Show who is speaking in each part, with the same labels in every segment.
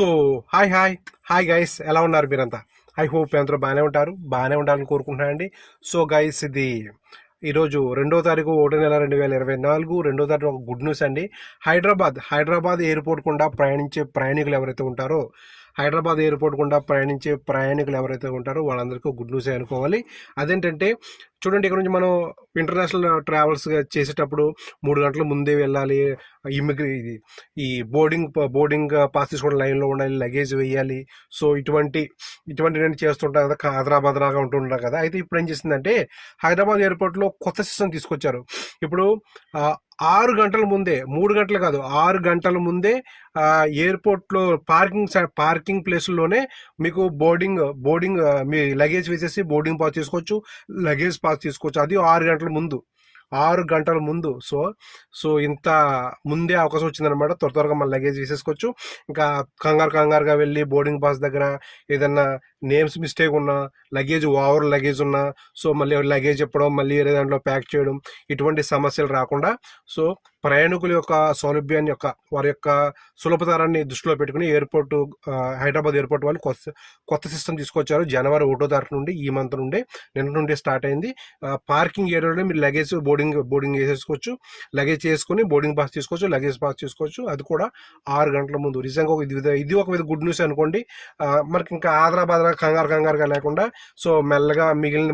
Speaker 1: So hi guys, ఎలా ఉన్నారు మీరంతా? ఐ హోప్ అందరూ బాగానే ఉండాలని కోరుకుంటున్నాను అండి. సో గైస్, ఇది ఈరోజు 2వ తారీఖు 1 నెల 2024, 2వ తారీఖు ఒక గుడ్ న్యూస్ అండి. హైదరాబాద్ ఎయిర్పోర్ట్ గుండా ప్రయాణించే ప్రయాణికులు ఎవరైతే ఉంటారో వాళ్ళందరికీ గుడ్ న్యూస్ అనుకోవాలి. అదేంటంటే, చూడండి, ఇక్కడ నుంచి మనం ఇంటర్నేషనల్ ట్రావెల్స్ చేసేటప్పుడు 3 గంటల ముందే వెళ్ళాలి. ఈ బోర్డింగ్ పాస్ తీసుకోవడం, లైన్లో ఉండాలి, లగేజ్ వేయాలి. సో ఇటువంటి నేను చేస్తుంటాం కదా, ఆదరాబాదరాగా ఉంటుంటాం కదా. అయితే ఇప్పుడు ఏం చేసిందంటే, హైదరాబాద్ ఎయిర్పోర్ట్లో కొత్త సిస్టమ్ తీసుకొచ్చారు. ఇప్పుడు 6 గంటల ముందే, 3 గంటలు కాదు, 6 గంటల ముందే ఎయిర్పోర్ట్లో పార్కింగ్ ప్లేస్లోనే మీకు బోర్డింగ్ మీ లగేజ్ వేసేసి బోర్డింగ్ పాస్ తీసుకోవచ్చు, లగేజ్ పాస్ తీసుకోవచ్చు. అది 6 గంటల ముందు. సో ఇంత ముందే అవకాశం వచ్చిందనమాట. త్వరగా మన లగేజ్ వేసేసుకోవచ్చు. ఇంకా కంగారుగా వెళ్ళి బోర్డింగ్ పాస్ దగ్గర ఏదన్నా నేమ్స్ మిస్టేక్ ఉన్నా, ఓవర్ లగేజ్ ఉన్నా, సో మళ్ళీ లగేజ్ చెప్పడం, మళ్ళీ వేరే దాంట్లో ప్యాక్ చేయడం, ఇటువంటి సమస్యలు రాకుండా, సో ప్రయాణికుల యొక్క సౌలభ్యాన్ని వారి యొక్క సులభతరాన్ని దృష్టిలో పెట్టుకుని హైదరాబాద్ ఎయిర్పోర్ట్ వాళ్ళు కొత్త సిస్టమ్ తీసుకొచ్చారు. జనవరి 1వ తారీఖు నుండి, ఈ మంత్ నుండి, నిన్న నుండి స్టార్ట్ అయింది. పార్కింగ్ ఏరియాలో మీరు లగేజ్ బోర్డింగ్ వేసేసుకోవచ్చు, లగేజ్ చేసుకుని బోర్డింగ్ పాస్ తీసుకోవచ్చు, లగేజ్ పాస్ తీసుకోవచ్చు. అది కూడా 6 గంటల ముందు. నిజంగా ఇది ఒక విధ గుడ్ న్యూస్ అనుకోండి. మనకి ఇంకా ఆదరాబాదరా కంగారుగా లేకుండా, సో మెల్లగా మిగిలిన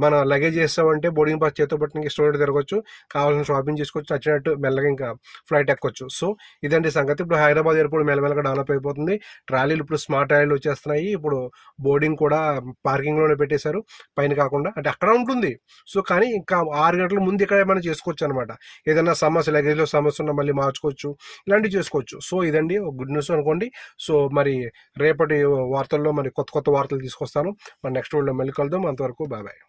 Speaker 1: మన లగేజ్ చేస్తామంటే బోర్డింగ్ పాస్ చేతితో పట్టిన స్టోర్ తిరగచ్చు, కావాల్సిన షాపింగ్ చేసుకోవచ్చు, నచ్చినట్టు మెల్లగా ఇంకా ఫ్లైట్ ఎక్కొచ్చు. సో ఇదండి సంగతి. ఇప్పుడు హైదరాబాద్ ఎయిర్పోర్ట్ మెల్లమెల్లగా డెవలప్ అయిపోతుంది. ట్రాలీలు ఇప్పుడు స్మార్ట్ ట్రాలీలు వచ్చేస్తున్నాయి. ఇప్పుడు బోర్డింగ్ కూడా పార్కింగ్ లోనే పెట్టేశారు, పైన కాకుండా. అంటే అక్కడ ఉంటుంది. సో కానీ ఇంకా 6 గంటల ముందు ఇక్కడ మనం చేసుకోవచ్చు అనమాట. ఏదైనా లగేజ్లో సమస్య ఉన్నా మళ్ళీ మార్చుకోవచ్చు, ఇలాంటివి చేసుకోవచ్చు. సో ఇదండి ఒక గుడ్ న్యూస్ అనుకోండి. సో మరి రేపటి వార్తల్లో మరి కొత్త వార్తలు తీసుకొస్తాను. మరి నెక్స్ట్ వీడియోలో మళ్ళీ కలుద్దాం. అంతవరకు బాయ్.